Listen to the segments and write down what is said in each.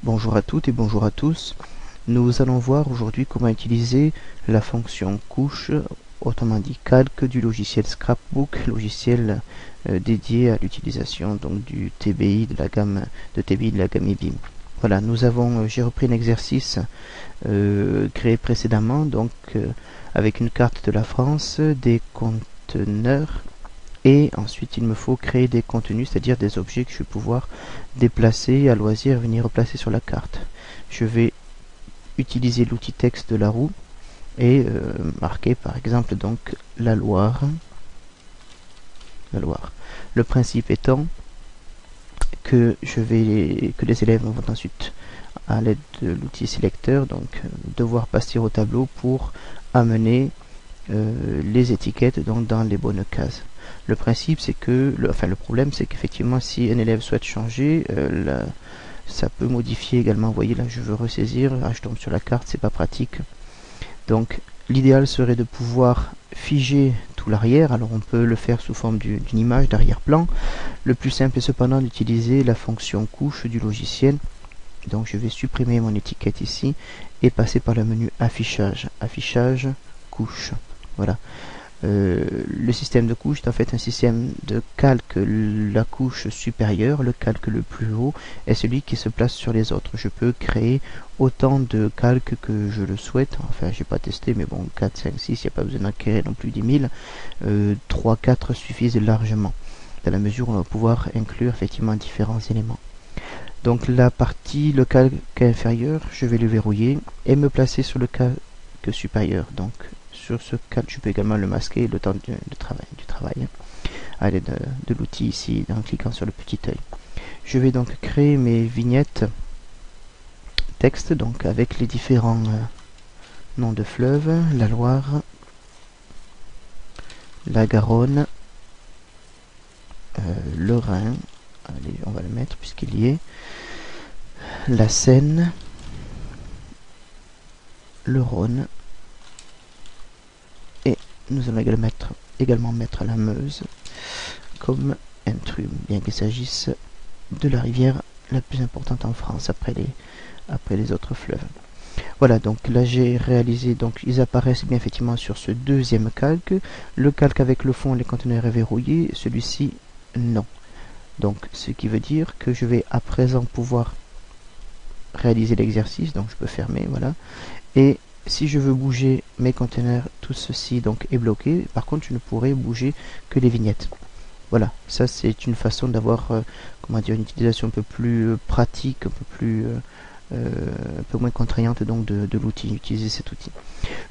Bonjour à toutes et bonjour à tous. Nous allons voir aujourd'hui comment utiliser la fonction couche, autrement dit calque, du logiciel Scrapbook, logiciel dédié à l'utilisation donc du TBI de la gamme eBeam. Voilà, j'ai repris un exercice créé précédemment, avec une carte de la France, des conteneurs. Et ensuite, il me faut créer des contenus, c'est-à-dire des objets que je vais pouvoir déplacer à loisir et venir replacer sur la carte. Je vais utiliser l'outil texte de la roue et marquer par exemple donc la Loire. Le principe étant que les élèves vont ensuite, à l'aide de l'outil sélecteur, devoir passer au tableau pour amener les étiquettes dans les bonnes cases. Le principe, c'est que, le problème, c'est qu'effectivement, si un élève souhaite changer, ça peut modifier également. Vous voyez, là, je veux ressaisir, je tombe sur la carte, c'est pas pratique. Donc, l'idéal serait de pouvoir figer tout l'arrière. Alors, on peut le faire sous forme d'une image d'arrière-plan. Le plus simple est cependant d'utiliser la fonction couche du logiciel. Donc, je vais supprimer mon étiquette ici et passer par le menu affichage. Affichage, couche. Voilà. Le système de couche est en fait un système de calque. La couche supérieure, le calque le plus haut, est celui qui se place sur les autres. Je peux créer autant de calques que je le souhaite. Enfin, j'ai pas testé, mais bon, 4, 5, 6, il n'y a pas besoin d'en créer non plus 10 000. 3, 4 suffisent largement, dans la mesure où on va pouvoir inclure effectivement différents éléments. Donc le calque inférieur, je vais le verrouiller et me placer sur le calque supérieur. Donc sur ce calque, je peux également le masquer le temps du travail à l'aide de l'outil ici, en cliquant sur le petit œil. Je vais donc créer mes vignettes texte, donc avec les différents noms de fleuves, la Loire, la Garonne, le Rhin, allez, on va le mettre puisqu'il y est, la Seine, le Rhône, et nous allons également mettre la Meuse comme intrus, bien qu'il s'agisse de la rivière la plus importante en France après les autres fleuves. Voilà, donc là j'ai réalisé, donc ils apparaissent bien effectivement sur ce deuxième calque. Le calque avec le fond, les conteneurs est verrouillé, celui-ci non. Donc ce qui veut dire que je vais à présent pouvoir réaliser l'exercice, donc je peux fermer, voilà. Et si je veux bouger mes conteneurs, tout ceci donc est bloqué. Par contre, je ne pourrai bouger que les vignettes. Voilà, ça c'est une façon d'avoir une utilisation un peu plus pratique, un peu moins contraignante donc de l'outil, utiliser cet outil.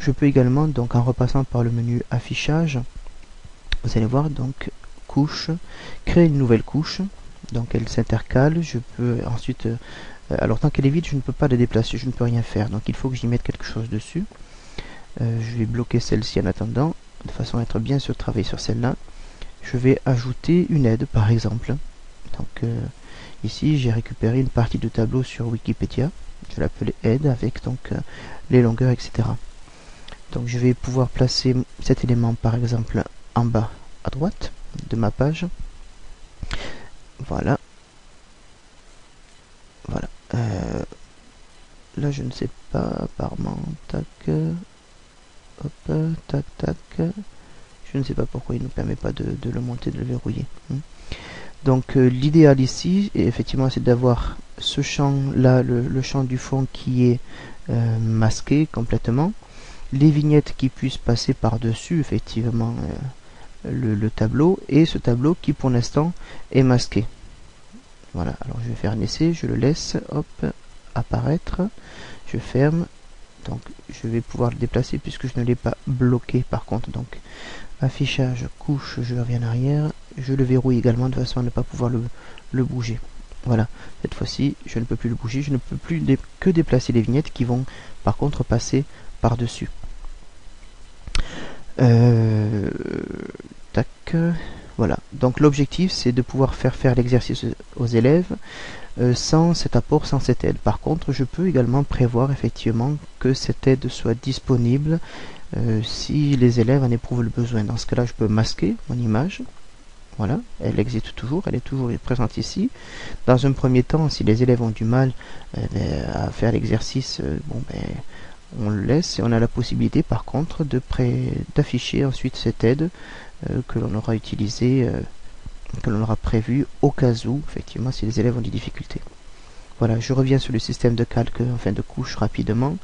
Je peux également, donc en repassant par le menu affichage, vous allez voir donc couche, créer une nouvelle couche, donc elle s'intercale. Je peux ensuite alors tant qu'elle est vide, je ne peux pas la déplacer, je ne peux rien faire, donc il faut que j'y mette quelque chose dessus. Je vais bloquer celle-ci en attendant, de façon à être bien sûr de travailler sur celle-là. Je vais ajouter une aide par exemple. Donc ici j'ai récupéré une partie de tableau sur Wikipédia, je vais l'appeler aide avec donc les longueurs, etc. Donc je vais pouvoir placer cet élément par exemple en bas à droite de ma page. Voilà. Voilà. Là je ne sais pas, apparemment, tac, hop, tac, tac, je ne sais pas pourquoi il ne nous permet pas de le monter, de le verrouiller. Donc l'idéal ici, effectivement, c'est d'avoir ce champ là, le champ du fond qui est masqué complètement, les vignettes qui puissent passer par dessus effectivement le tableau, et ce tableau qui pour l'instant est masqué. Voilà, alors je vais faire un essai, je le laisse, hop, apparaître, je ferme, donc je vais pouvoir le déplacer puisque je ne l'ai pas bloqué par contre. Donc affichage, couche, je reviens en arrière, je le verrouille également de façon à ne pas pouvoir le bouger. Voilà, cette fois-ci je ne peux plus le bouger, je ne peux plus que déplacer les vignettes qui vont par contre passer par dessus. Tac. Voilà, donc l'objectif c'est de pouvoir faire l'exercice aux élèves sans cet apport, sans cette aide. Par contre, je peux également prévoir effectivement que cette aide soit disponible si les élèves en éprouvent le besoin. Dans ce cas-là, je peux masquer mon image. Voilà, elle existe toujours, elle est toujours présente ici. Dans un premier temps, si les élèves ont du mal à faire l'exercice, bon, on le laisse et on a la possibilité par contre d'afficher ensuite cette aide que l'on aura utilisée, que l'on aura prévue au cas où, effectivement, si les élèves ont des difficultés. Voilà, je reviens sur le système de calque, enfin de couche rapidement.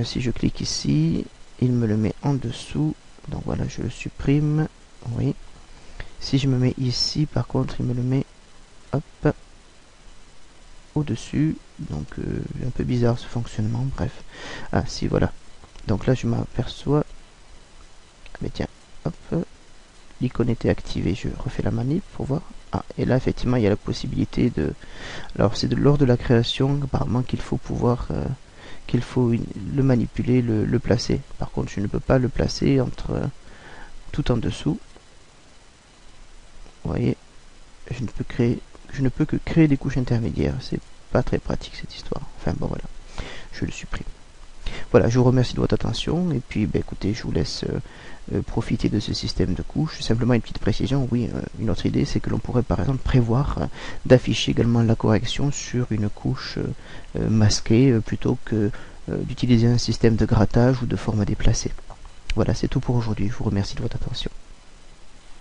Si je clique ici, il me le met en dessous. Donc voilà, je le supprime. Oui. Si je me mets ici, par contre, il me le met hop au-dessus. Donc un peu bizarre ce fonctionnement, bref. Ah si, voilà. Donc là, je m'aperçois. Mais tiens, hop, l'icône était activée. Je refais la manip pour voir. Ah, et là, effectivement, il y a la possibilité de... Alors, c'est lors de la création, apparemment, qu'il faut pouvoir... qu'il faut le manipuler, le placer. Par contre, je ne peux pas le placer tout en dessous. Vous voyez, je ne peux que créer des couches intermédiaires. C'est pas très pratique cette histoire. Enfin bon, voilà, je le supprime. Voilà, je vous remercie de votre attention et puis écoutez, je vous laisse profiter de ce système de couches. Simplement une petite précision, oui, une autre idée, c'est que l'on pourrait par exemple prévoir d'afficher également la correction sur une couche masquée plutôt que d'utiliser un système de grattage ou de format déplacé. Voilà, c'est tout pour aujourd'hui. Je vous remercie de votre attention.